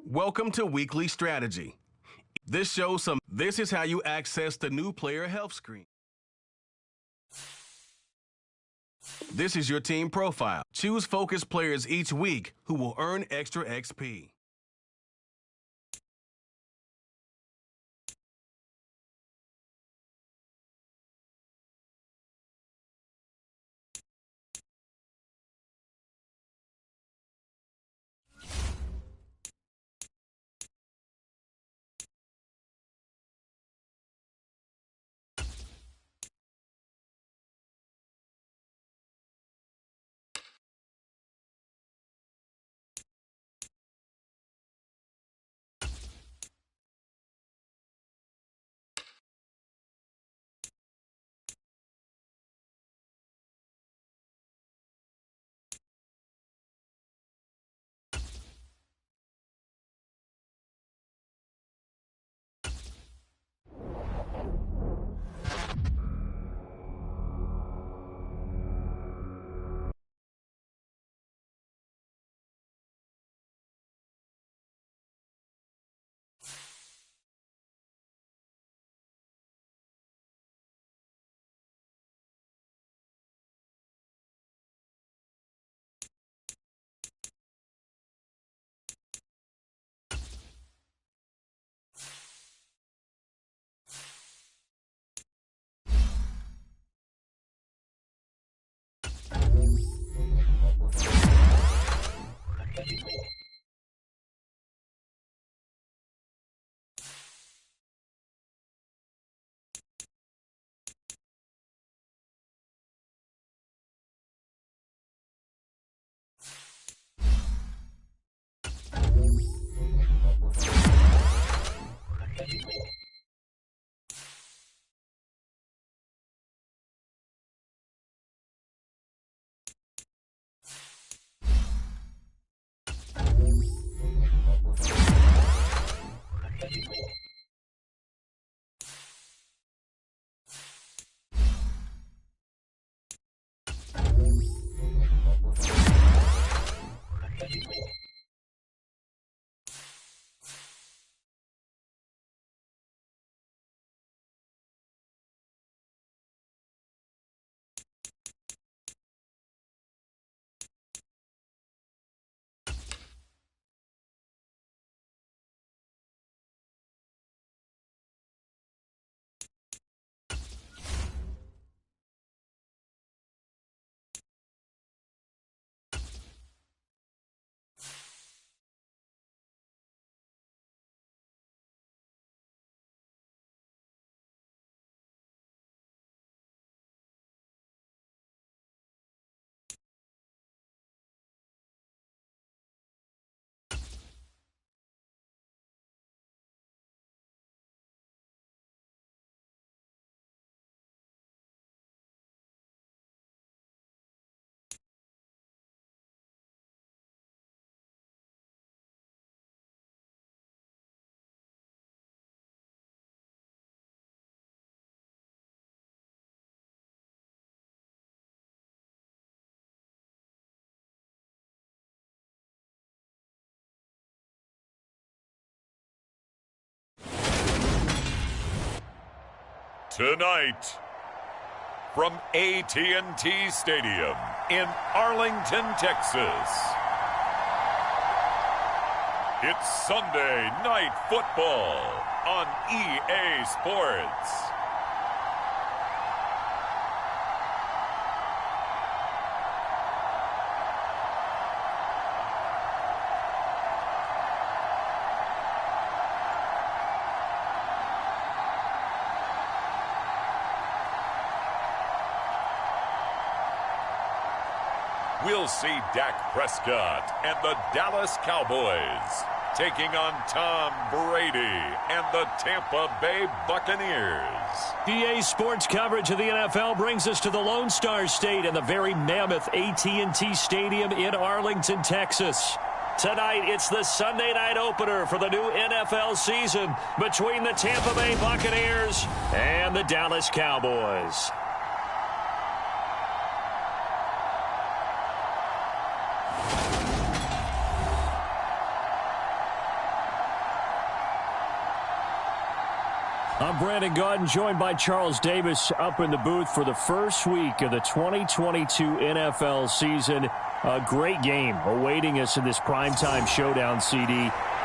Welcome to Weekly Strategy. This is how you access the new player health screen. This is your team profile. Choose focused players each week who will earn extra XP. Tonight, from AT&T Stadium in Arlington, Texas, it's Sunday Night Football on EA Sports. We'll see Dak Prescott and the Dallas Cowboys taking on Tom Brady and the Tampa Bay Buccaneers. EA Sports coverage of the NFL brings us to the Lone Star State and the very mammoth AT&T Stadium in Arlington, Texas. Tonight, it's the Sunday night opener for the new NFL season between the Tampa Bay Buccaneers and the Dallas Cowboys. I'm Brandon Gaudin, joined by Charles Davis up in the booth for the first week of the 2022 NFL season. A great game awaiting us in this primetime showdown, CD.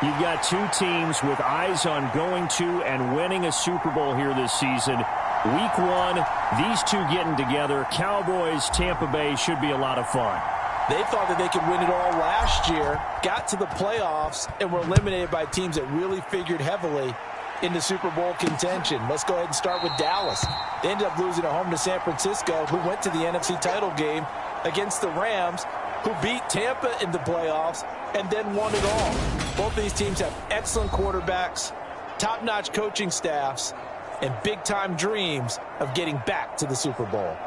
You've got two teams with eyes on going to and winning a Super Bowl here this season. Week one, these two getting together. Cowboys, Tampa Bay should be a lot of fun. They thought that they could win it all last year, got to the playoffs, and were eliminated by teams that really figured heavily into Super Bowl contention. Let's go ahead and start with Dallas. They ended up losing at home to San Francisco, who went to the NFC title game against the Rams, who beat Tampa in the playoffs and then won it all. Both these teams have excellent quarterbacks, top-notch coaching staffs, and big-time dreams of getting back to the Super Bowl.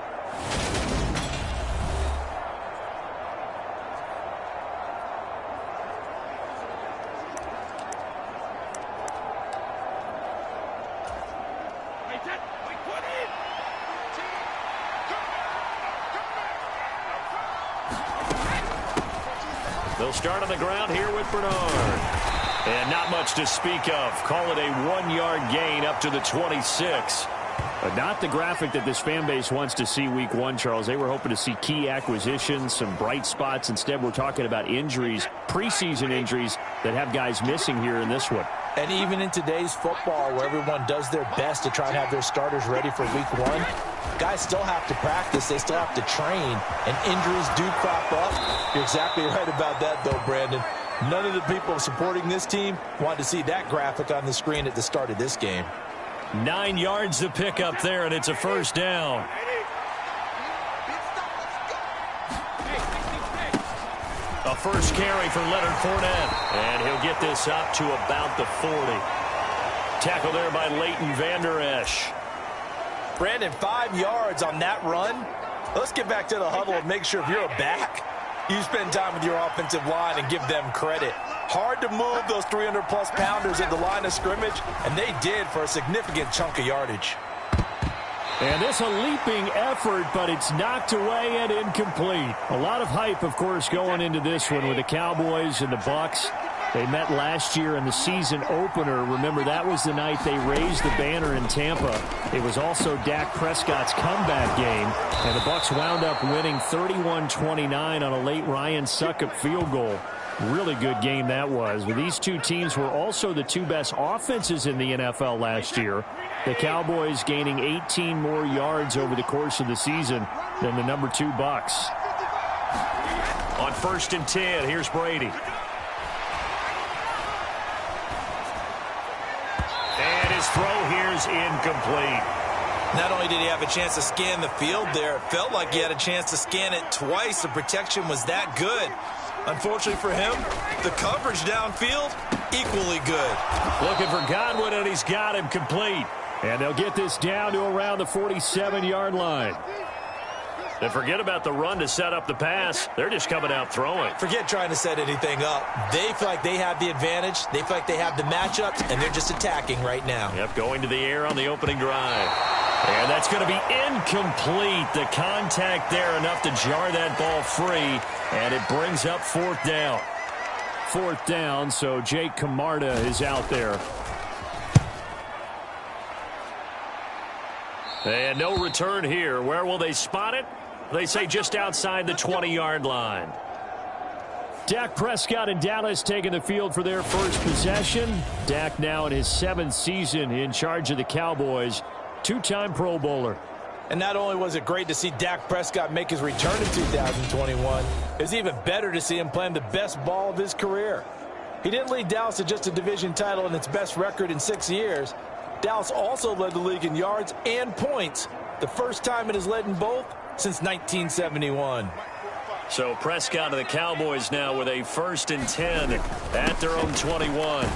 They'll start on the ground here with Bernard. And not much to speak of. Call it a 1-yard gain up to the 26. But not the graphic that this fan base wants to see week one, Charles. They were hoping to see key acquisitions, some bright spots. Instead, we're talking about injuries, preseason injuries that have guys missing here in this one. And even in today's football, where everyone does their best to try and have their starters ready for week one, guys still have to practice. They still have to train, and injuries do crop up. You're exactly right about that, though, Brandon. None of the people supporting this team wanted to see that graphic on the screen at the start of this game. 9 yards to pick up there, and it's a first down. A first carry for Leonard Fournette, and he'll get this up to about the 40. Tackle there by Leighton Vander Esch. Brandon, 5 yards on that run. Let's get back to the huddle and make sure if you're a back, you spend time with your offensive line and give them credit. Hard to move those 300-plus pounders at the line of scrimmage, and they did for a significant chunk of yardage. And this a leaping effort, but it's knocked away and incomplete. A lot of hype, of course, going into this one with the Cowboys and the Bucs. They met last year in the season opener. Remember, that was the night they raised the banner in Tampa. It was also Dak Prescott's comeback game, and the Bucs wound up winning 31-29 on a late Ryan Succop field goal. Really good game that was. But these two teams were also the two best offenses in the NFL last year. The Cowboys gaining 18 more yards over the course of the season than the number 2 Bucs. On 1st and 10, here's Brady. And his throw here's incomplete. Not only did he have a chance to scan the field there, it felt like he had a chance to scan it twice. The protection was that good. Unfortunately for him, the coverage downfield, equally good. Looking for Godwin, and he's got him complete. And they'll get this down to around the 47-yard line. And forget about the run to set up the pass. They're just coming out throwing. Forget trying to set anything up. They feel like they have the advantage. They feel like they have the matchups, and they're just attacking right now. Yep, going to the air on the opening drive. And that's going to be incomplete. The contact there enough to jar that ball free, and it brings up 4th down. 4th down, so Jake Camarda is out there. And no return here. Where will they spot it? They say just outside the 20-yard line. Dak Prescott and Dallas taking the field for their first possession. Dak now in his 7th season in charge of the Cowboys. 2-time Pro Bowler. And not only was it great to see Dak Prescott make his return in 2021, it's even better to see him playing the best ball of his career. He didn't lead Dallas to just a division title and its best record in 6 years. Dallas also led the league in yards and points, the first time it has led in both since 1971. So Prescott of the Cowboys now with a 1st and 10 at their own 21.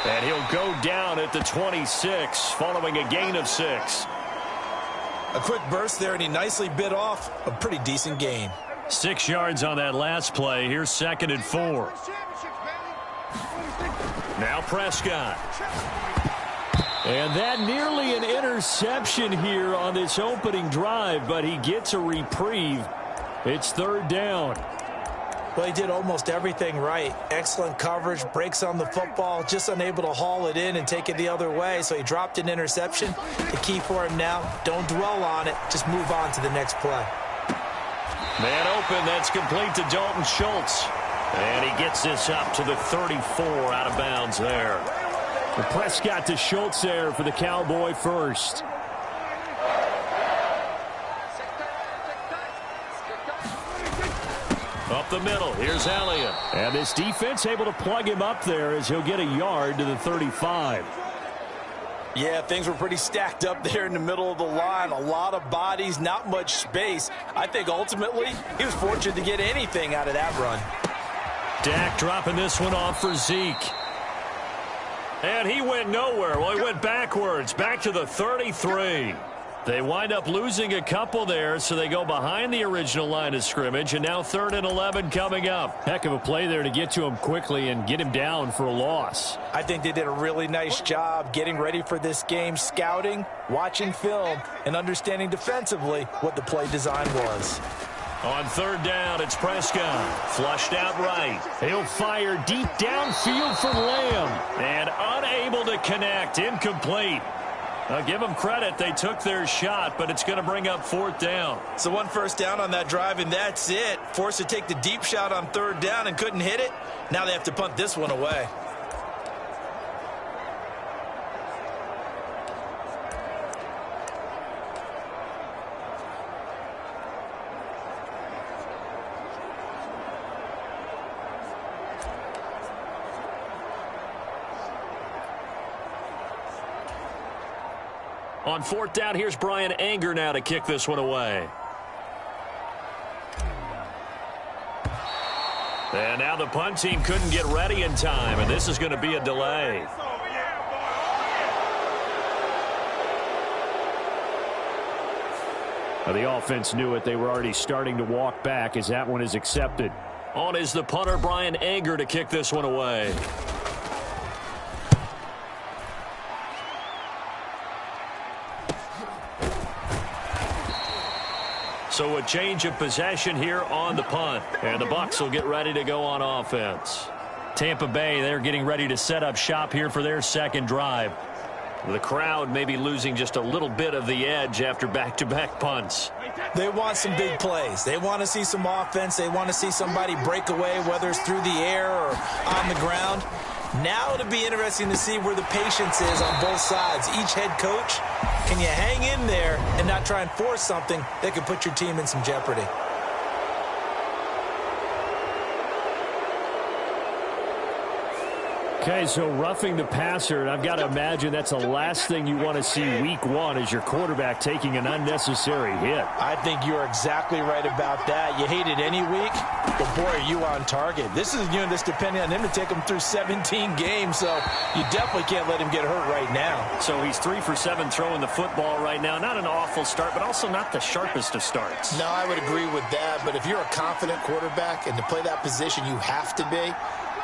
And he'll go down at the 26 following a gain of 6. A quick burst there, and he nicely bit off a pretty decent gain. 6 yards on that last play. Here's 2nd and 4. Now Prescott. And that nearly an interception here on this opening drive, but he gets a reprieve. It's 3rd down. Well, he did almost everything right. Excellent coverage, breaks on the football, just unable to haul it in and take it the other way, so he dropped an interception. The key for him now, don't dwell on it, just move on to the next play. Man open, that's complete to Dalton Schultz. And he gets this up to the 34 out of bounds there. The Prescott to Schultz there for the Cowboy first. Up the middle, here's Elliott. And this defense able to plug him up there as he'll get a yard to the 35. Yeah, things were pretty stacked up there in the middle of the line. A lot of bodies, not much space. I think ultimately he was fortunate to get anything out of that run. Dak dropping this one off for Zeke. And he went nowhere. Well, he went backwards, back to the 33. They wind up losing a couple there, so they go behind the original line of scrimmage, and now 3rd and 11 coming up. Heck of a play there to get to him quickly and get him down for a loss. I think they did a really nice job getting ready for this game, scouting, watching film, and understanding defensively what the play design was. On 3rd down, it's Prescott. Flushed out right. He'll fire deep downfield for Lamb. And unable to connect. Incomplete. I'll give them credit. They took their shot, but it's going to bring up 4th down. So 1 first down on that drive, and that's it. Forced to take the deep shot on 3rd down and couldn't hit it. Now they have to punt this one away. On 4th down, here's Brian Anger now to kick this one away. And now the punt team couldn't get ready in time, and this is going to be a delay. Well, the offense knew it. They were already starting to walk back as that one is accepted. On is the punter, Brian Anger, to kick this one away. So a change of possession here on the punt. And the Bucs will get ready to go on offense. Tampa Bay, they're getting ready to set up shop here for their 2nd drive. The crowd may be losing just a little bit of the edge after back-to-back punts. They want some big plays. They want to see some offense. They want to see somebody break away, whether it's through the air or on the ground. Now it'll be interesting to see where the patience is on both sides. Each head coach, can you hang in there and not try and force something that could put your team in some jeopardy? Okay, so roughing the passer, and I've got to imagine that's the last thing you want to see week 1 is your quarterback taking an unnecessary hit. I think you're exactly right about that. You hate it any week, but boy, are you on target. This is a unit that's depending on him to take him through 17 games, so you definitely can't let him get hurt right now. So he's 3 for 7 throwing the football right now. Not an awful start, but also not the sharpest of starts. No, I would agree with that, but if you're a confident quarterback and to play that position you have to be,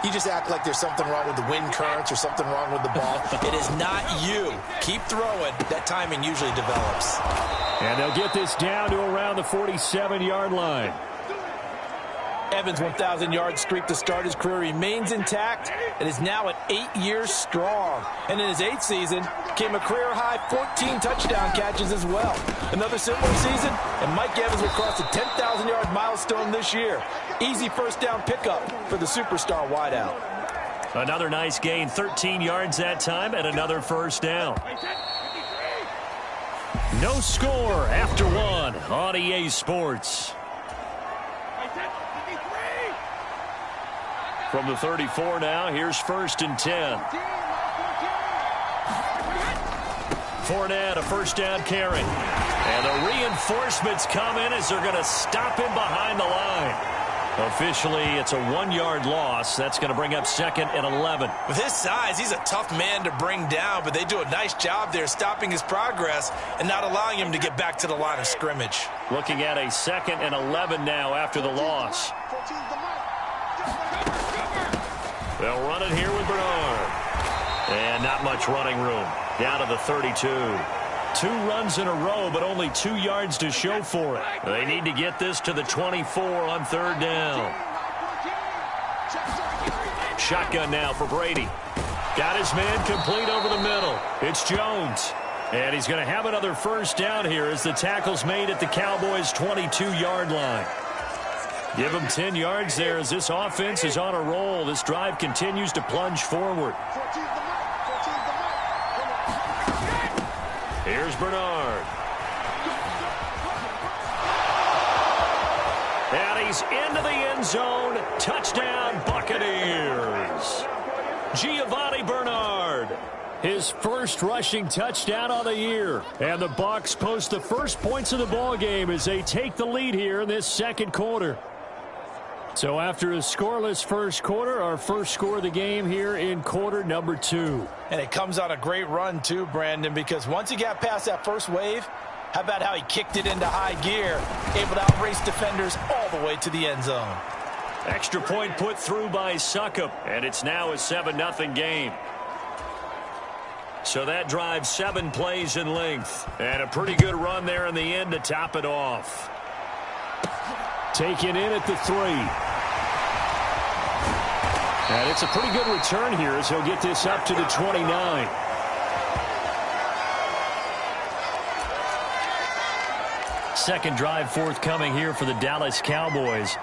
you just act like there's something wrong with the wind currents or something wrong with the ball. It is not you. Keep throwing. That timing usually develops. And they'll get this down to around the 47-yard line. Evans' 1,000-yard streak to start his career remains intact and is now at 8 years strong. And in his 8th season, came a career-high 14 touchdown catches as well. Another similar season, and Mike Evans will cross the 10,000-yard milestone this year. Easy first-down pickup for the superstar wideout. Another nice gain, 13 yards that time, and another first down. No score after 1 on EA Sports. From the 34 now, here's 1st and 10. Fournette, a first down carry. And the reinforcements come in as they're going to stop him behind the line. Officially, it's a 1-yard loss. That's going to bring up 2nd and 11. With his size, he's a tough man to bring down, but they do a nice job there stopping his progress and not allowing him to get back to the line of scrimmage. Looking at a 2nd and 11 now after the loss. They'll run it here with Bernard. And not much running room. Down to the 32. 2 runs in a row, but only 2 yards to show for it. They need to get this to the 24 on 3rd down. Shotgun now for Brady. Got his man complete over the middle. It's Jones. And he's going to have another first down here as the tackle's made at the Cowboys' 22-yard line. Give him 10 yards there as this offense is on a roll. This drive continues to plunge forward. Here's Bernard. And he's into the end zone. Touchdown, Buccaneers. Giovanni Bernard. His first rushing touchdown on the year. And the Bucs post the first points of the ball game as they take the lead here in this second quarter. So after a scoreless first quarter, our first score of the game here in quarter number 2. And it comes on a great run too, Brandon, because once he got past that first wave, how about how he kicked it into high gear, able to outrace defenders all the way to the end zone. Extra point put through by Succop, and it's now a 7-0 game. So that drives 7 plays in length, and a pretty good run there in the end to top it off. Taken in at the 3. And it's a pretty good return here as he'll get this up to the 29. Second drive forthcoming here for the Dallas Cowboys.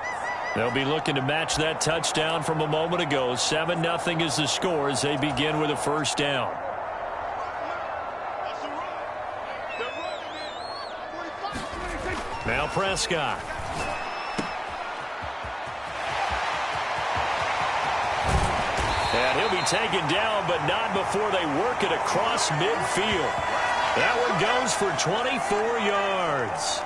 They'll be looking to match that touchdown from a moment ago. 7-0 is the score as they begin with a first down. Now Prescott. And he'll be taken down, but not before they work it across midfield. That one goes for 24 yards.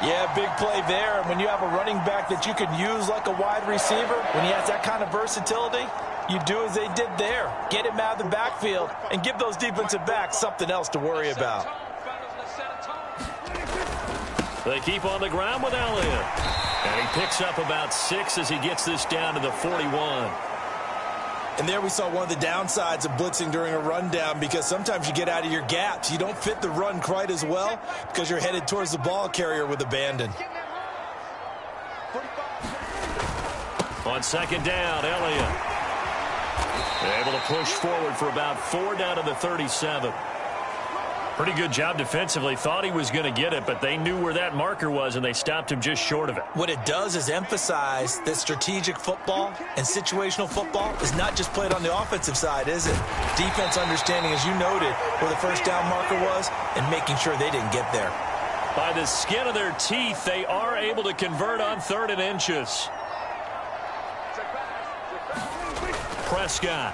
Yeah, big play there. And when you have a running back that you can use like a wide receiver, when he has that kind of versatility, you do as they did there. Get him out of the backfield and give those defensive backs something else to worry about. They keep on the ground with Elliott. And he picks up about 6 as he gets this down to the 41. And there we saw one of the downsides of blitzing during a rundown, because sometimes you get out of your gaps. You don't fit the run quite as well because you're headed towards the ball carrier with abandon. On second down, Elliott. Able to push forward for about 4 down to the 37. Pretty good job defensively. Thought he was going to get it, but they knew where that marker was, and they stopped him just short of it. What it does is emphasize that strategic football and situational football is not just played on the offensive side, is it? Defense understanding, as you noted, where the first down marker was and making sure they didn't get there. By the skin of their teeth, they are able to convert on 3rd and inches. Prescott.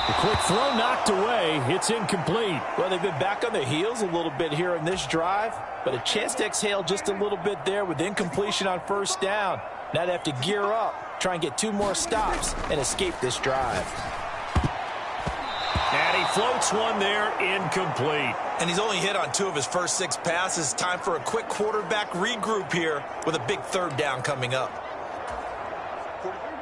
The quick throw knocked away. It's incomplete. Well, they've been back on their heels a little bit here in this drive, but a chance to exhale just a little bit there with incompletion on first down. Now they have to gear up, try and get 2 more stops, and escape this drive. And he floats one there, incomplete. And he's only hit on 2 of his first 6 passes. Time for a quick quarterback regroup here with a big 3rd down coming up.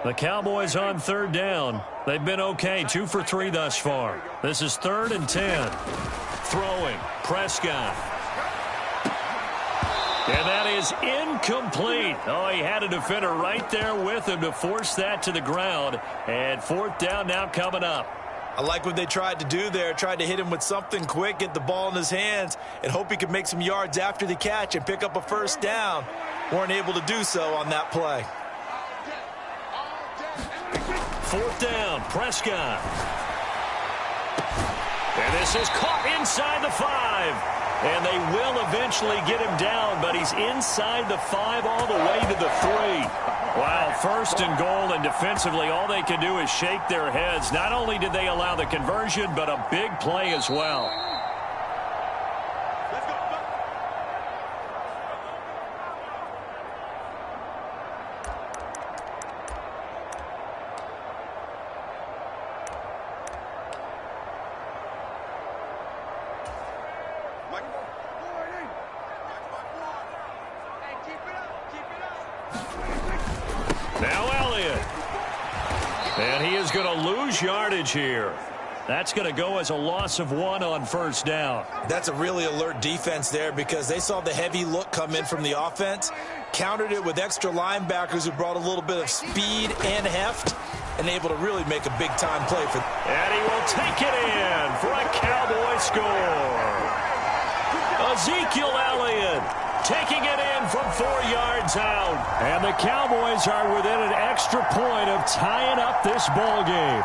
The Cowboys on 3rd down. They've been okay, 2 for 3 thus far. This is 3rd and 10. Throwing, Prescott. And that is incomplete. Oh, he had a defender right there with him to force that to the ground. And 4th down now coming up. I like what they tried to do there. Tried to hit him with something quick, get the ball in his hands, and hope he could make some yards after the catch and pick up a first down. Weren't able to do so on that play. 4th down, Prescott. And this is caught inside the 5. And they will eventually get him down, but he's inside the 5 all the way to the 3. Wow, 1st and goal, and defensively all they can do is shake their heads. Not only did they allow the conversion, but a big play as well. Now Elliott. And he is going to lose yardage here. That's going to go as a loss of 1 on first down. That's a really alert defense there because they saw the heavy look come in from the offense, countered it with extra linebackers who brought a little bit of speed and heft, and able to really make a big-time play for. And he will take it in for a Cowboy score. Ezekiel Elliott taking it in from 4 yards out. And the Cowboys are within an extra point of tying up this ball game.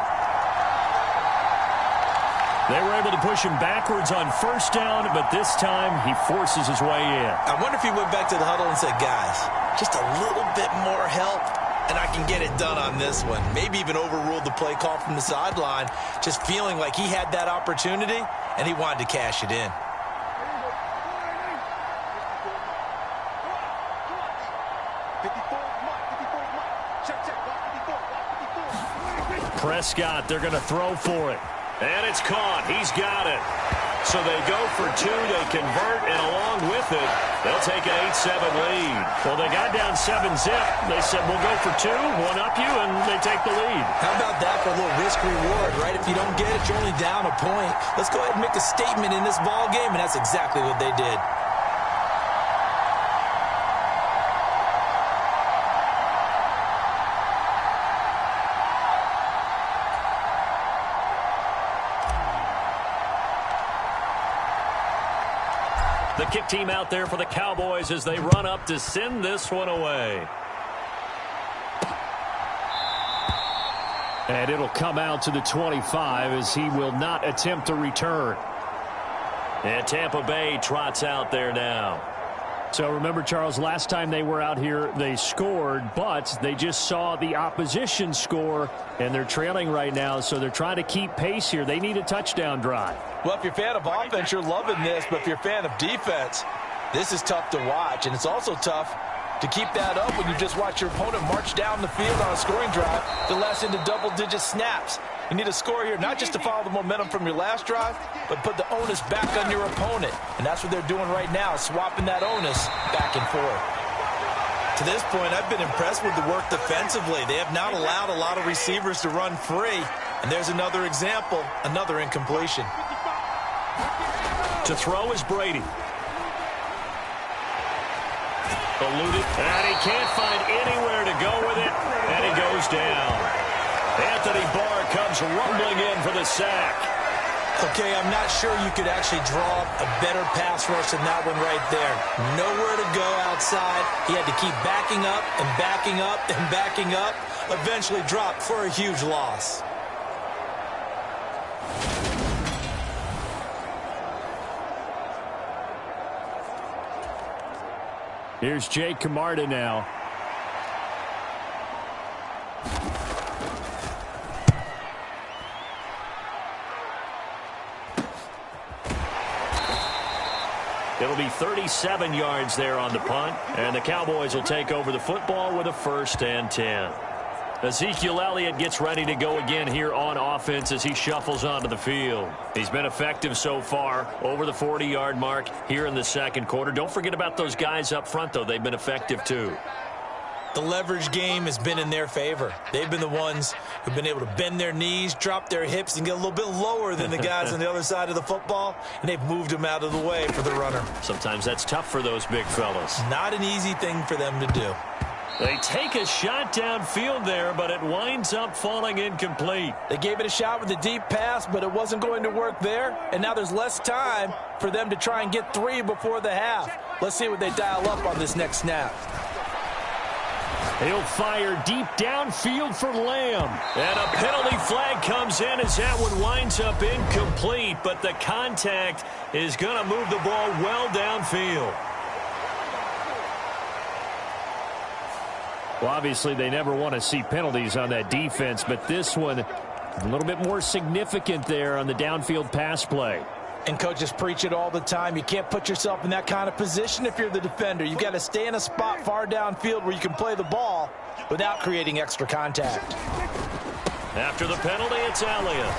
They were able to push him backwards on first down, but this time he forces his way in. I wonder if he went back to the huddle and said, guys, just a little bit more help, and I can get it done on this one. Maybe even overruled the play call from the sideline, just feeling like he had that opportunity, and he wanted to cash it in. Prescott, they're going to throw for it. And it's caught. He's got it. So they go for 2. They convert, and along with it, they'll take an 8-7 lead. Well, they got down 7-zip. They said, we'll go for 2, one up you, and they take the lead. How about that for a little risk-reward, right? If you don't get it, you're only down a point. Let's go ahead and make a statement in this ball game, and that's exactly what they did. The kick team out there for the Cowboys as they run up to send this one away. And it'll come out to the 25 as he will not attempt to return. And Tampa Bay trots out there now. So remember, Charles, last time they were out here, they scored, but they just saw the opposition score, and they're trailing right now, so they're trying to keep pace here. They need a touchdown drive. Well, if you're a fan of offense, you're loving this, but if you're a fan of defense, this is tough to watch, and it's also tough to keep that up when you just watch your opponent march down the field on a scoring drive to last into double-digit snaps. You need a score here, not just to follow the momentum from your last drive, but put the onus back on your opponent. And that's what they're doing right now, swapping that onus back and forth. To this point, I've been impressed with the work defensively. They have not allowed a lot of receivers to run free. And there's another example, another incompletion. To throw is Brady. Eluded, and he can't find anywhere to go with it, and he goes down. Anthony Barr comes rumbling in for the sack. Okay, I'm not sure you could actually draw a better pass rush than that one right there. Nowhere to go outside. He had to keep backing up and backing up and backing up. Eventually dropped for a huge loss. Here's Jake Camarda now. It'll be 37 yards there on the punt, and the Cowboys will take over the football with a 1st and 10. Ezekiel Elliott gets ready to go again here on offense as he shuffles onto the field. He's been effective so far, over the 40-yard mark here in the second quarter. Don't forget about those guys up front, though. They've been effective, too. The leverage game has been in their favor. They've been the ones who've been able to bend their knees, drop their hips, and get a little bit lower than the guys on the other side of the football, and they've moved them out of the way for the runner. Sometimes that's tough for those big fellas. Not an easy thing for them to do. They take a shot downfield there, but it winds up falling incomplete. They gave it a shot with a deep pass, but it wasn't going to work there, and now there's less time for them to try and get 3 before the half. Let's see what they dial up on this next snap. He'll fire deep downfield for Lamb. And a penalty flag comes in as that one winds up incomplete, but the contact is going to move the ball well downfield. Well, obviously, they never want to see penalties on that defense, but this one a little bit more significant there on the downfield pass play. And coaches preach it all the time. You can't put yourself in that kind of position if you're the defender. You've got to stay in a spot far downfield where you can play the ball without creating extra contact. After the penalty, it's Elliott.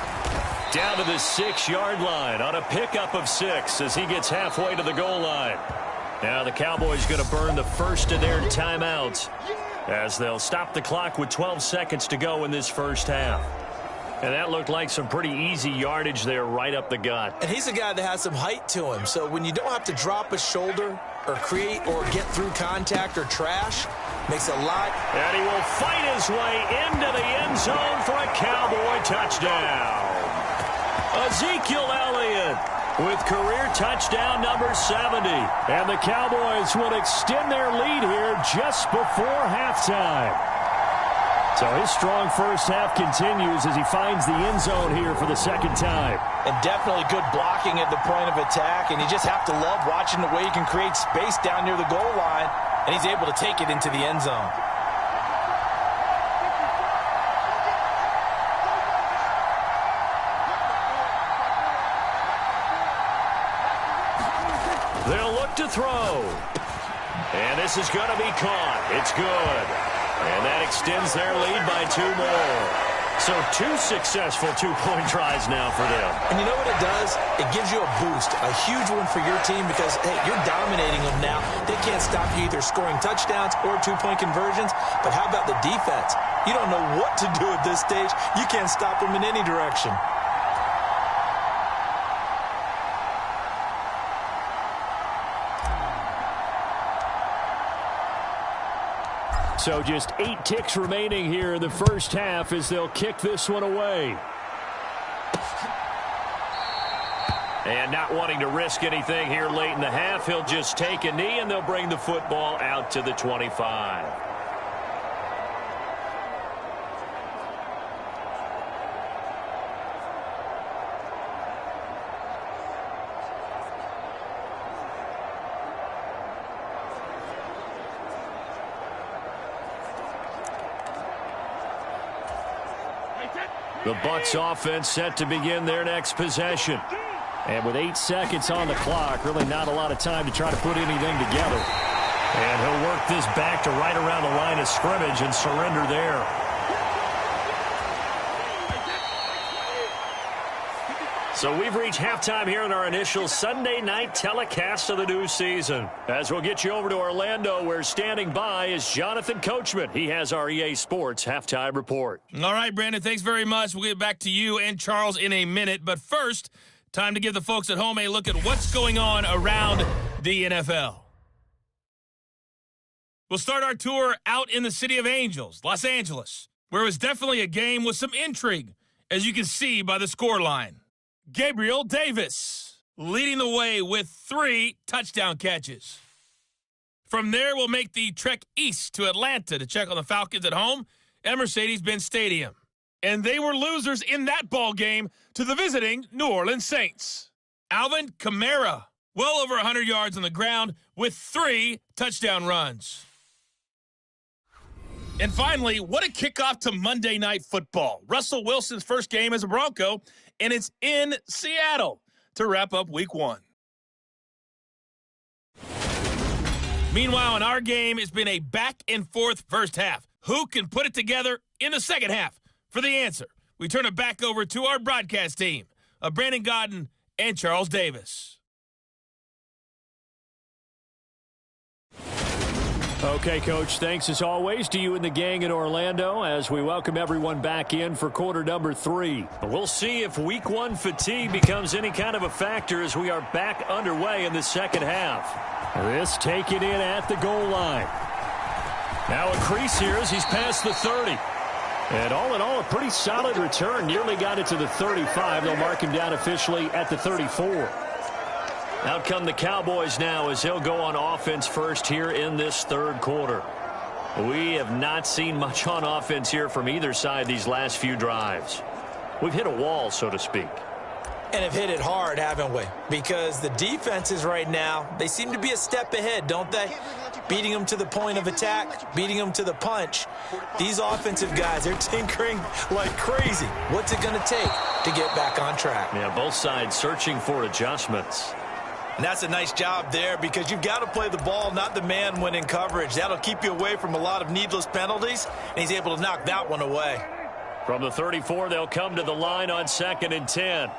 Down to the 6-yard line on a pickup of 6 as he gets halfway to the goal line. Now the Cowboys going to burn the first of their timeouts as they'll stop the clock with 12 seconds to go in this first half. And that looked like some pretty easy yardage there right up the gut. And he's a guy that has some height to him. So when you don't have to drop a shoulder or create or get through contact or trash, makes a lot. And he will fight his way into the end zone for a Cowboy touchdown. Ezekiel Elliott with career touchdown number 70. And the Cowboys will extend their lead here just before halftime. So his strong first half continues as he finds the end zone here for the second time. And definitely good blocking at the point of attack. And you just have to love watching the way he can create space down near the goal line. And he's able to take it into the end zone. They'll look to throw. And this is going to be caught. It's good. And that extends their lead by 2 more. So 2 successful two-point tries now for them. And you know what it does? It gives you a boost, a huge one for your team because, hey, you're dominating them now. They can't stop you either scoring touchdowns or two-point conversions. But how about the defense? You don't know what to do at this stage. You can't stop them in any direction. So just 8 ticks remaining here in the first half as they'll kick this one away. And not wanting to risk anything here late in the half, he'll just take a knee and they'll bring the football out to the 25. The Bucs offense set to begin their next possession. And with 8 seconds on the clock, really not a lot of time to try to put anything together. And he'll work this back to right around the line of scrimmage and surrender there. So we've reached halftime here in our initial Sunday night telecast of the new season. As we'll get you over to Orlando, where standing by is Jonathan Coachman. He has our EA Sports halftime report. All right, Brandon, thanks very much. We'll get back to you and Charles in a minute. But first, time to give the folks at home a look at what's going on around the NFL. We'll start our tour out in the City of Angels, Los Angeles, where it was definitely a game with some intrigue, as you can see by the scoreline. Gabriel Davis leading the way with 3 touchdown catches. From there, we'll make the trek east to Atlanta to check on the Falcons at home at Mercedes-Benz Stadium. And they were losers in that ball game to the visiting New Orleans Saints. Alvin Kamara, well over 100 yards on the ground with 3 touchdown runs. And finally, what a kickoff to Monday Night Football. Russell Wilson's first game as a Bronco, and it's in Seattle to wrap up Week 1. Meanwhile, in our game, it's been a back-and-forth first half. Who can put it together in the second half? For the answer, we turn it back over to our broadcast team of Brandon Godden and Charles Davis. Okay, Coach, thanks as always to you and the gang in Orlando as we welcome everyone back in for quarter number 3. We'll see if Week 1 fatigue becomes any kind of a factor as we are back underway in the second half. This taken in at the goal line. Now a crease here as he's past the 30. And all in all, a pretty solid return. Nearly got it to the 35. They'll mark him down officially at the 34. Out come the Cowboys now as they'll go on offense first here in this third quarter. We have not seen much on offense here from either side these last few drives. We've hit a wall, so to speak. And have hit it hard, haven't we? Because the defenses right now, they seem to be a step ahead, don't they? Beating them to the point of attack, beating them to the punch. These offensive guys, they're tinkering like crazy. What's it going to take to get back on track? Yeah, both sides searching for adjustments. And that's a nice job there because you've got to play the ball, not the man when in coverage. That'll keep you away from a lot of needless penalties, and he's able to knock that one away. From the 34, they'll come to the line on 2nd and 10.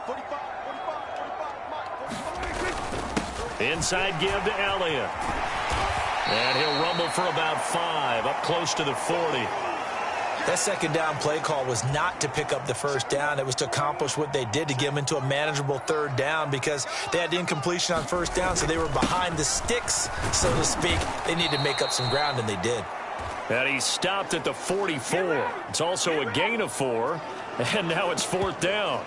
Inside give to Elliott. And he'll rumble for about 5, up close to the 40. That second down play call was not to pick up the first down. It was to accomplish what they did, to get them into a manageable third down, because they had the incompletion on first down, so they were behind the sticks, so to speak. They needed to make up some ground, and they did. And he stopped at the 44. It's also a gain of 4, and now it's 4th down.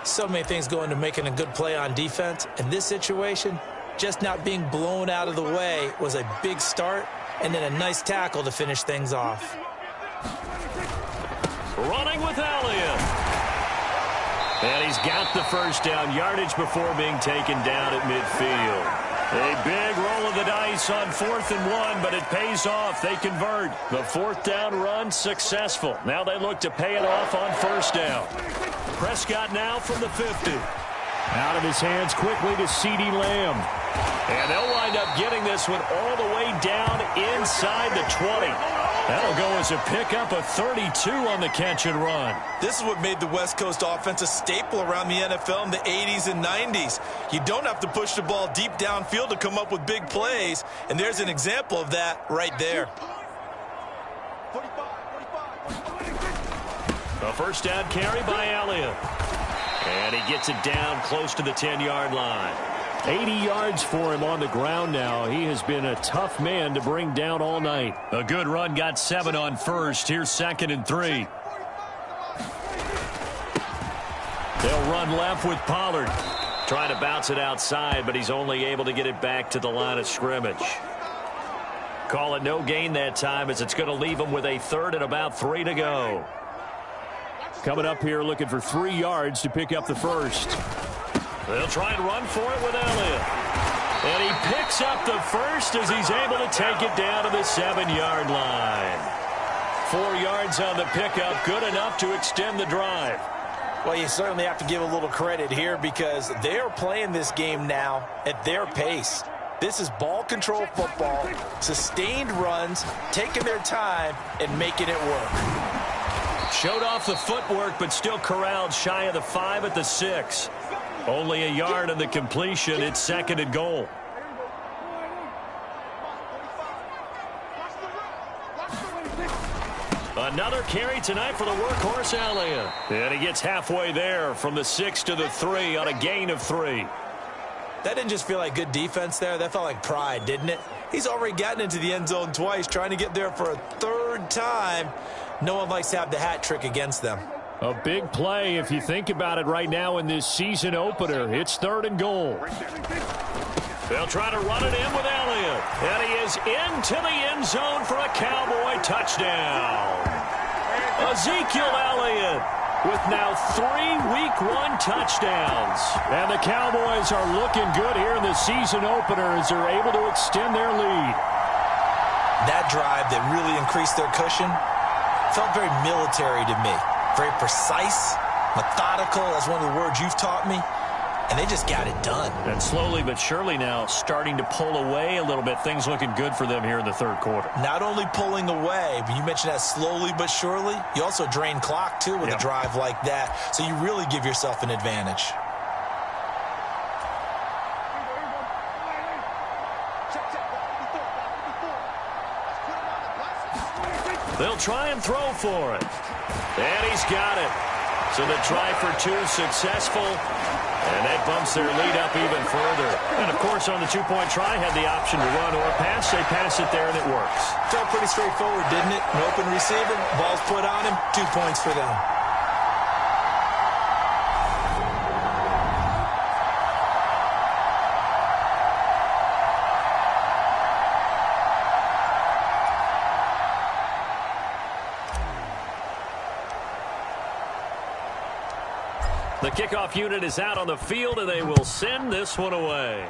So many things go into making a good play on defense. In this situation, just not being blown out of the way was a big start, and then a nice tackle to finish things off. Running with Elliott. And he's got the first down, yardage before being taken down at midfield. A big roll of the dice on 4th and 1, but it pays off. They convert. The 4th down run successful. Now they look to pay it off on first down. Prescott now from the 50. Out of his hands quickly to CeeDee Lamb. And they'll wind up getting this one all the way down inside the 20. That'll go as a pickup of 32 on the catch and run. This is what made the West Coast offense a staple around the NFL in the 80s and 90s. You don't have to push the ball deep downfield to come up with big plays, and there's an example of that right there. A first down carry by Elliott. And he gets it down close to the 10-yard line. 80 yards for him on the ground now. He has been a tough man to bring down all night. A good run, got 7 on first. Here's 2nd and 3. They'll run left with Pollard. Trying to bounce it outside, but he's only able to get it back to the line of scrimmage. Call it no gain that time, as it's going to leave him with a 3rd and about 3 to go. Coming up here looking for 3 yards to pick up the first. They'll try and run for it with Elliott. And he picks up the first as he's able to take it down to the 7-yard line. 4 yards on the pickup, good enough to extend the drive. Well, you certainly have to give a little credit here, because they are playing this game now at their pace. This is ball control football, sustained runs, taking their time and making it work. Showed off the footwork, but still corralled shy of the 5 at the 6. Only a yard on the completion. It's 2nd and goal. Another carry tonight for the workhorse Elliott. And he gets halfway there from the 6 to the 3 on a gain of 3. That didn't just feel like good defense there. That felt like pride, didn't it? He's already gotten into the end zone twice, trying to get there for a 3rd time. No one likes to have the hat trick against them. A big play if you think about it right now in this season opener. It's 3rd and goal. They'll try to run it in with Elliott. And he is into the end zone for a Cowboy touchdown. Ezekiel Elliott with now 3 Week 1 touchdowns. And the Cowboys are looking good here in the season opener as they're able to extend their lead. That drive that really increased their cushion felt very military to me. Very precise, methodical, that's one of the words you've taught me, and they just got it done. And slowly but surely now starting to pull away a little bit. Things looking good for them here in the 3rd quarter. Not only pulling away, but you mentioned that slowly but surely. You also drain clock, too, with a drive like that, so you really give yourself an advantage. They'll try and throw for it. And he's got it. So the try for 2 successful. And that bumps their lead up even further. And, of course, on the 2-point try, had the option to run or pass. They pass it there, and it works. Felt pretty straightforward, didn't it? An open receiver, ball's put on him, 2 points for them. The kickoff unit is out on the field, and they will send this one away.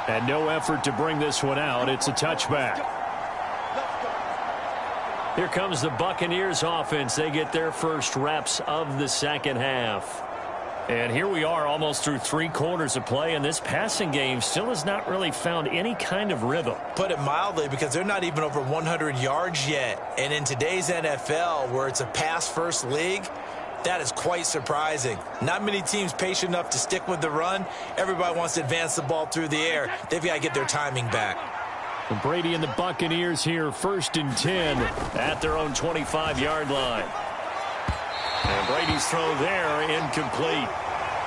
And no effort to bring this one out. It's a touchback. Here comes the Buccaneers offense. They get their first reps of the second half. And here we are almost through 3 quarters of play, and this passing game still has not really found any kind of rhythm. Put it mildly, because they're not even over 100 yards yet. And in today's NFL, where it's a pass-first league, that is quite surprising. Not many teams patient enough to stick with the run. Everybody wants to advance the ball through the air. They've got to get their timing back. And Brady and the Buccaneers here, 1st and 10 at their own 25-yard line. And Brady's throw there, incomplete.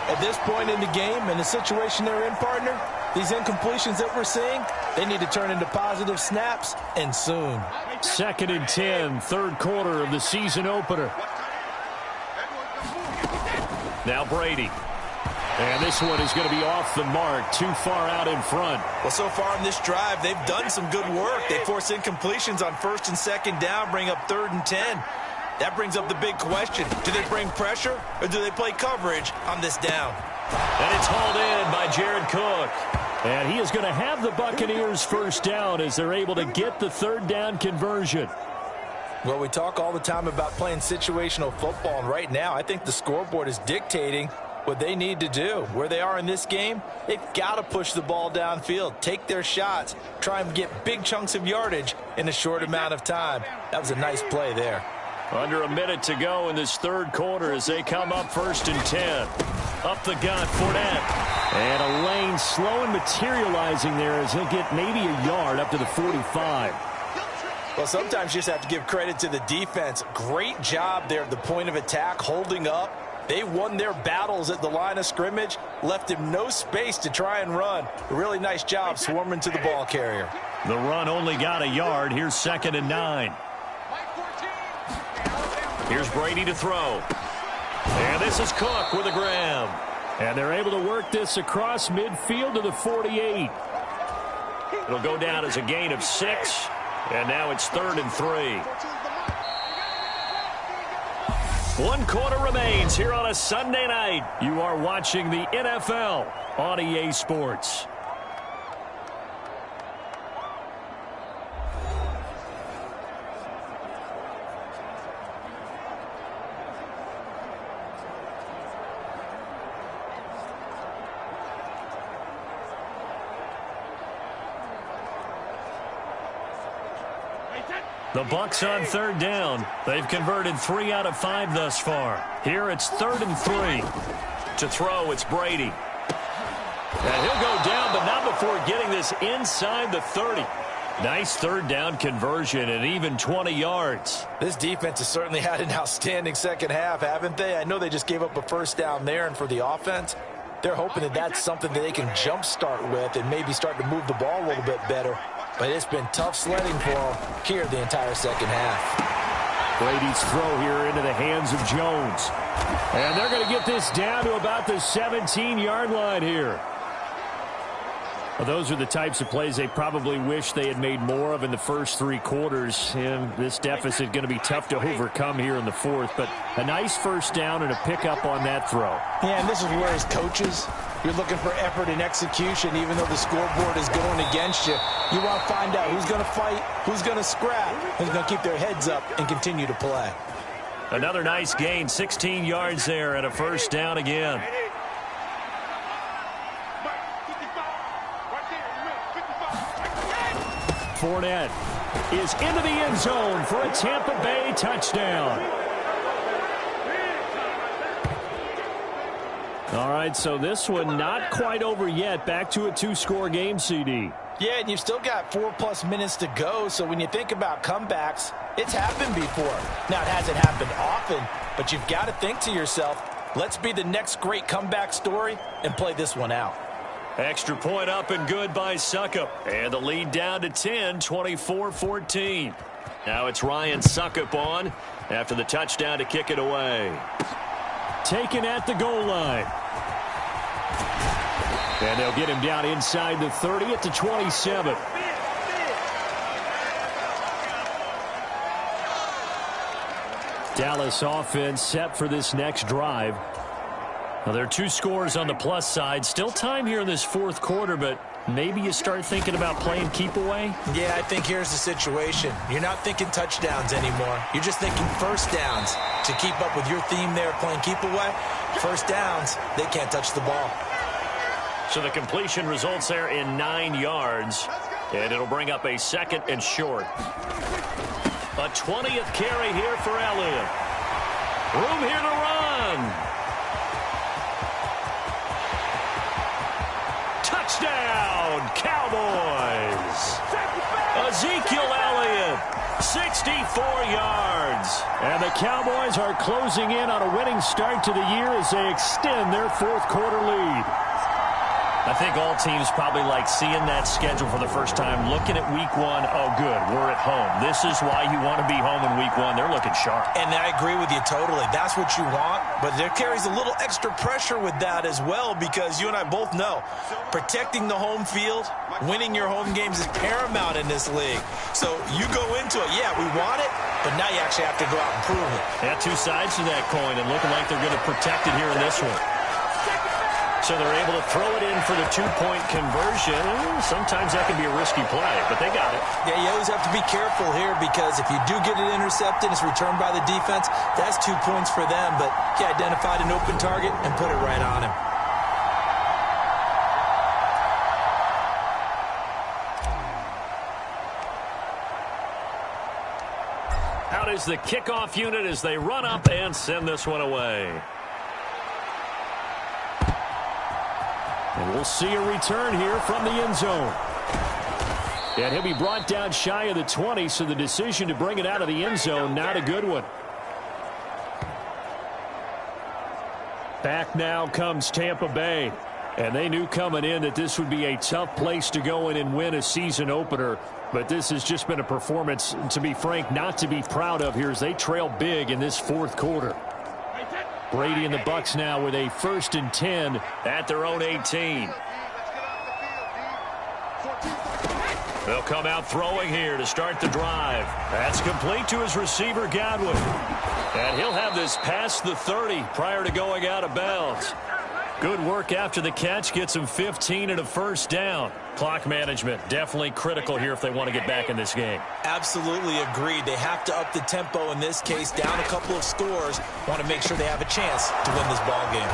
At this point in the game, in the situation they're in, partner, these incompletions that we're seeing, they need to turn into positive snaps, and soon. 2nd and 10, 3rd quarter of the season opener. Now Brady. And this one is going to be off the mark, too far out in front. Well, so far in this drive, they've done some good work. They force incompletions on 1st and 2nd down, bring up 3rd and 10. That brings up the big question. Do they bring pressure or do they play coverage on this down? And it's hauled in by Jared Cook. And he is going to have the Buccaneers 1st down as they're able to get the 3rd down conversion. Well, we talk all the time about playing situational football, and right now I think the scoreboard is dictating what they need to do. Where they are in this game, they've got to push the ball downfield, take their shots, try and get big chunks of yardage in a short amount of time. That was a nice play there. Under a minute to go in this 3rd quarter as they come up 1st and 10. Up the gut, Fournette. And a lane slow and materializing there as he'll get maybe a yard up to the 45. Well, sometimes you just have to give credit to the defense. Great job there at the point of attack, holding up. They won their battles at the line of scrimmage, left him no space to try and run. A really nice job swarming to the ball carrier. The run only got a yard. Here's 2nd and 9. Here's Brady to throw. And this is Cook with a grab. And they're able to work this across midfield to the 48. It'll go down as a gain of 6. And now it's 3rd and 3. 1 quarter remains here on a Sunday night. You are watching the NFL on EA Sports. The Bucs on 3rd down. They've converted 3 out of 5 thus far. Here it's 3rd and 3. To throw, it's Brady. And he'll go down, but not before getting this inside the 30. Nice 3rd down conversion and even 20 yards. This defense has certainly had an outstanding second half, haven't they? I know they just gave up a 1st down there, and for the offense, they're hoping that that's something that they can jumpstart with and maybe start to move the ball a little bit better. But it's been tough sledding for them here the entire second half. Brady's throw here into the hands of Jones. And they're going to get this down to about the 17-yard line here. Well, those are the types of plays they probably wish they had made more of in the first 3 quarters. And this deficit going to be tough to overcome here in the 4th. But a nice 1st down and a pickup on that throw. Yeah, and this is where as coaches, you're looking for effort and execution, even though the scoreboard is going against you. You want to find out who's going to fight, who's going to scrap, who's going to keep their heads up and continue to play. Another nice gain, 16 yards there and a 1st down again. Fournette is into the end zone for a Tampa Bay touchdown. All right, so this one not quite over yet. Back to a 2-score game, CD. Yeah, and you've still got 4+ minutes to go, so when you think about comebacks, it's happened before. Now, it hasn't happened often, but you've got to think to yourself, let's be the next great comeback story and play this one out. Extra point up and good by Suckup. And the lead down to 10, 24-14. Now it's Ryan Suckup on after the touchdown to kick it away. Taken at the goal line. And they'll get him down inside the 30 at the 27. Dallas offense set for this next drive. Now, there are 2 scores on the plus side. Still time here in this 4th quarter, but maybe you start thinking about playing keep away? Yeah, I think here's the situation. You're not thinking touchdowns anymore. You're just thinking 1st downs. To keep up with your theme there, playing keep away, 1st downs, they can't touch the ball. So the completion results there in 9 yards, and it'll bring up a 2nd and short. A 20th carry here for Elliott. Room here to run. Touchdown, Cowboys. 64 yards. And the Cowboys are closing in on a winning start to the year as they extend their fourth quarter lead. I think all teams probably like seeing that schedule for the first time, looking at week one. Oh, good, we're at home. This is why you want to be home in week one. They're looking sharp. And I agree with you totally. That's what you want, but there carries a little extra pressure with that as well, because you and I both know protecting the home field, winning your home games is paramount in this league. So you go into it, yeah, we want it, but now you actually have to go out and prove it. Yeah, two sides to that coin, and looking like they're going to protect it here in this one. So they're able to throw it in for the two-point conversion. Sometimes that can be a risky play, but they got it. Yeah, you always have to be careful here, because if you do get it intercepted, it's returned by the defense, that's 2 points for them. But he identified an open target and put it right on him. Out is the kickoff unit as they run up and send this one away. And we'll see a return here from the end zone. And he'll be brought down shy of the 20, so the decision to bring it out of the end zone, not a good one. Back now comes Tampa Bay. And they knew coming in that this would be a tough place to go in and win a season opener. But this has just been a performance, to be frank, not to be proud of here as they trail big in this fourth quarter. Brady and the Bucs now with a 1st and 10 at their own 18. They'll come out throwing here to start the drive. That's complete to his receiver, Godwin. And he'll have this past the 30 prior to going out of bounds. Good work after the catch. Gets him 15 and a first down. Clock management definitely critical here if they want to get back in this game. Absolutely agreed. They have to up the tempo in this case, down a couple of scores. Want to make sure they have a chance to win this ball game.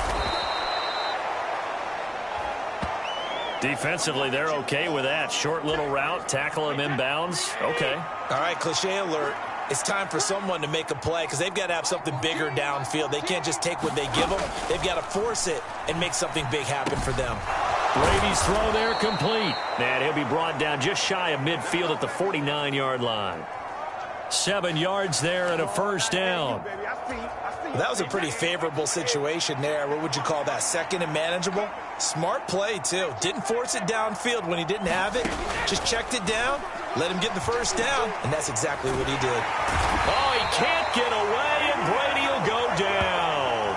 Defensively, they're okay with that. Short little route, tackle him inbounds. Okay. All right, cliche alert. It's time for someone to make a play, because they've got to have something bigger downfield. They can't just take what they give them. They've got to force it and make something big happen for them. Brady's throw there complete. And he'll be brought down just shy of midfield at the 49-yard line. 7 yards there and a first down. Well, that was a pretty favorable situation there. What would you call that? Second and manageable? Smart play, too. Didn't force it downfield when he didn't have it. Just checked it down, let him get the first down, and that's exactly what he did. Oh, he can't get away, and Brady will go down.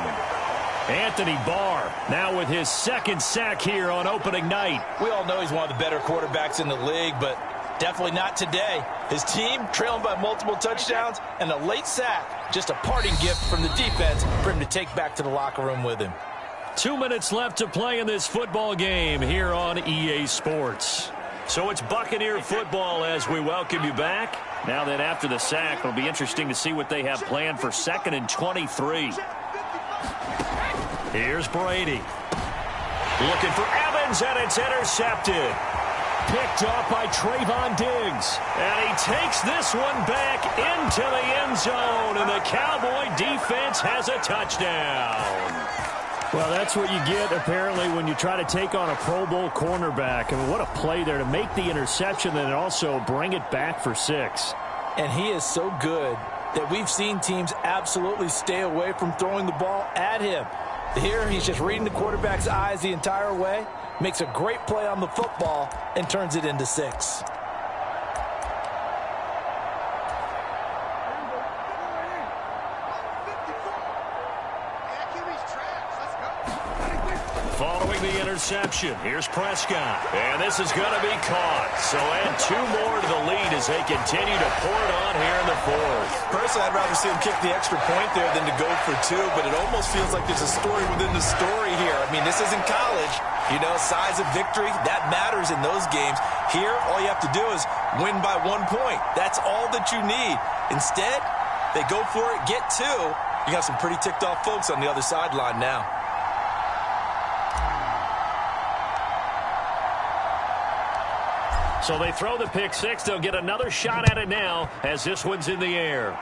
Anthony Barr now with his second sack here on opening night. We all know he's one of the better quarterbacks in the league, but definitely not today. His team trailing by multiple touchdowns and a late sack. Just a parting gift from the defense for him to take back to the locker room with him. 2 minutes left to play in this football game here on EA Sports. So it's Buccaneer football as we welcome you back. Now that after the sack, it'll be interesting to see what they have planned for 2nd and 23. Here's Brady. Looking for Evans, and it's intercepted. Picked off by Trayvon Diggs. And he takes this one back into the end zone, and the Cowboy defense has a touchdown. Well, that's what you get, apparently, when you try to take on a Pro Bowl cornerback. I mean, what a play there to make the interception and also bring it back for 6. And he is so good that we've seen teams absolutely stay away from throwing the ball at him. Here, he's just reading the quarterback's eyes the entire way, makes a great play on the football, and turns it into 6. Following the interception, here's Prescott. And this is going to be caught. So add 2 more to the lead as they continue to pour it on here in the 4th. Personally, I'd rather see him kick the extra point there than to go for 2, but it almost feels like there's a story within the story here. I mean, this isn't college. You know, size of victory, that matters in those games. Here, all you have to do is win by 1 point. That's all that you need. Instead, they go for it, get 2. You got some pretty ticked off folks on the other sideline now. So they throw the pick 6. They'll get another shot at it now as this one's in the air.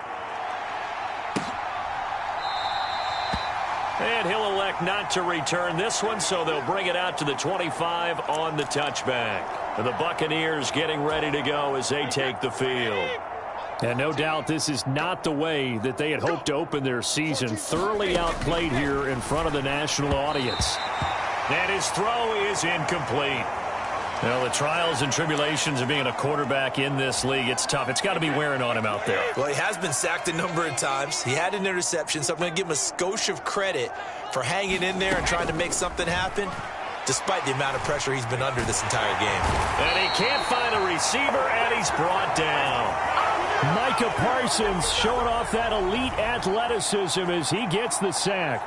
And he'll elect not to return this one, so they'll bring it out to the 25 on the touchback. And the Buccaneers getting ready to go as they take the field. And no doubt this is not the way that they had hoped to open their season. Thoroughly outplayed here in front of the national audience. And his throw is incomplete. Well, the trials and tribulations of being a quarterback in this league, it's tough. It's got to be wearing on him out there. Well, he has been sacked a number of times. He had an interception, so I'm going to give him a skosh of credit for hanging in there and trying to make something happen, despite the amount of pressure he's been under this entire game. And he can't find a receiver, and he's brought down. Micah Parsons showing off that elite athleticism as he gets the sack.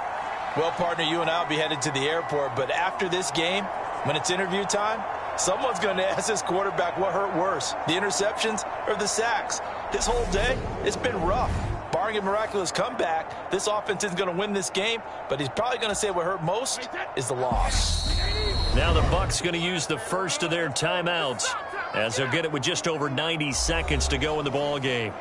Well, partner, you and I will be headed to the airport, but after this game, when it's interview time, someone's going to ask this quarterback what hurt worse, the interceptions or the sacks. This whole day, it's been rough. Barring a miraculous comeback, this offense isn't going to win this game, but he's probably going to say what hurt most is the loss. Now the Bucs going to use the first of their timeouts as they'll get it with just over 90 seconds to go in the ball game.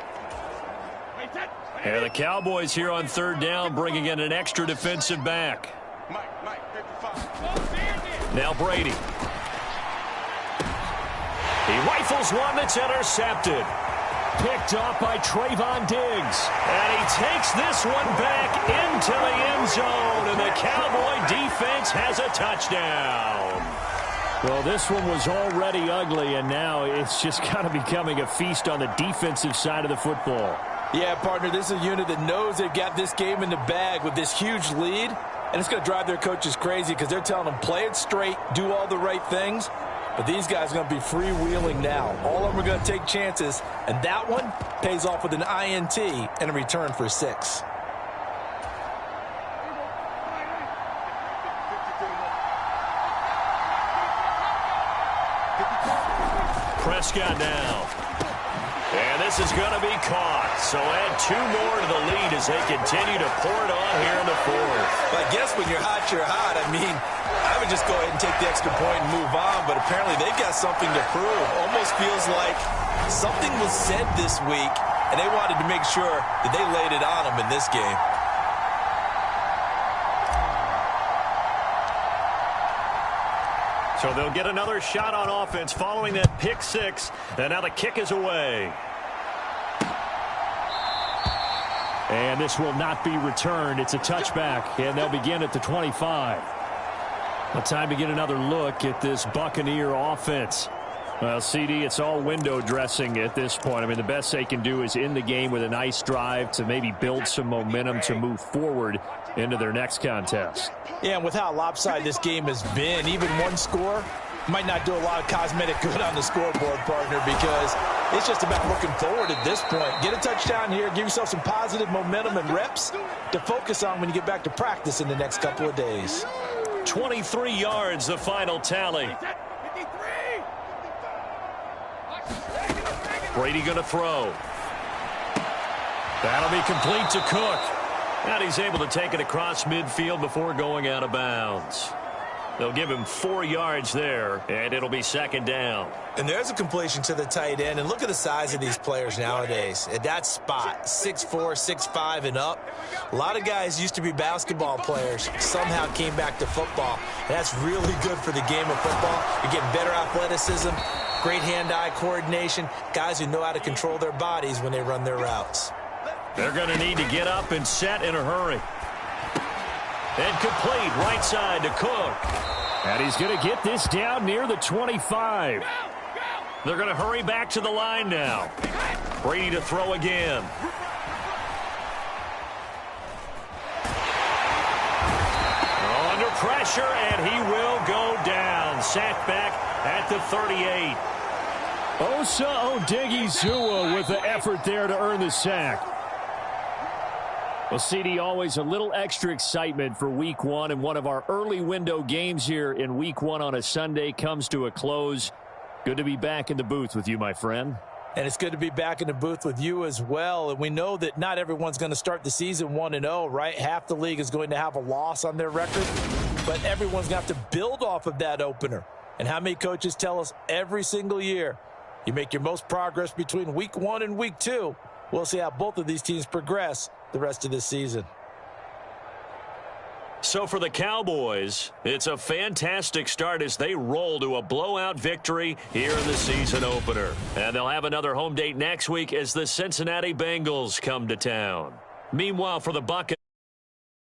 And the Cowboys here on third down bringing in an extra defensive back. Now Brady. He rifles one that's intercepted. Picked off by Trayvon Diggs. And he takes this one back into the end zone. And the Cowboy defense has a touchdown. Well, this one was already ugly, and now it's just kind of becoming a feast on the defensive side of the football. Yeah, partner, this is a unit that knows they've got this game in the bag with this huge lead. And it's going to drive their coaches crazy because they're telling them play it straight, do all the right things. But these guys are going to be freewheeling now. All of them are going to take chances, and that one pays off with an INT and a return for 6. Prescott now. And this is going to be caught. So add 2 more to the lead as they continue to pour it on here in the fourth. But I guess when you're hot, you're hot. I mean, I would just go ahead and take the extra point and move on, but apparently they've got something to prove. Almost feels like something was said this week, and they wanted to make sure that they laid it on them in this game. So they'll get another shot on offense following that pick 6, and now the kick is away. And this will not be returned. It's a touchback, and they'll begin at the 25. Well, time to get another look at this Buccaneer offense. Well, CD, it's all window dressing at this point. I mean, the best they can do is in the game with a nice drive to maybe build some momentum to move forward into their next contest. Yeah, and with how lopsided this game has been, even one score might not do a lot of cosmetic good on the scoreboard, partner, because it's just about looking forward at this point. Get a touchdown here, give yourself some positive momentum and reps to focus on when you get back to practice in the next couple of days. 23 yards, the final tally. Brady going to throw. That'll be complete to Cook. And he's able to take it across midfield before going out of bounds. They'll give him 4 yards there, and it'll be second down. And there's a completion to the tight end. And look at the size of these players nowadays. At that spot, 6'4", 6'5", and up. A lot of guys used to be basketball players, somehow came back to football. And that's really good for the game of football. You're getting better athleticism, great hand-eye coordination, guys who know how to control their bodies when they run their routes. They're going to need to get up and set in a hurry. And complete right side to Cook. And he's going to get this down near the 25. They're going to hurry back to the line now. Brady to throw again. Under pressure, and he will go down. Sacked back at the 38. Osa Odighizuwa with the effort there to earn the sack. Well, CD, always a little extra excitement for Week 1, and one of our early window games here in Week 1 on a Sunday comes to a close. Good to be back in the booth with you, my friend. And it's good to be back in the booth with you as well. And we know that not everyone's going to start the season 1-0, right? Half the league is going to have a loss on their record, but everyone's going to have to build off of that opener. And how many coaches tell us every single year, you make your most progress between Week 1 and Week 2. We'll see how both of these teams progress the rest of this season. So for the Cowboys, it's a fantastic start as they roll to a blowout victory here in the season opener. And they'll have another home date next week as the Cincinnati Bengals come to town. Meanwhile, for the Buccaneers,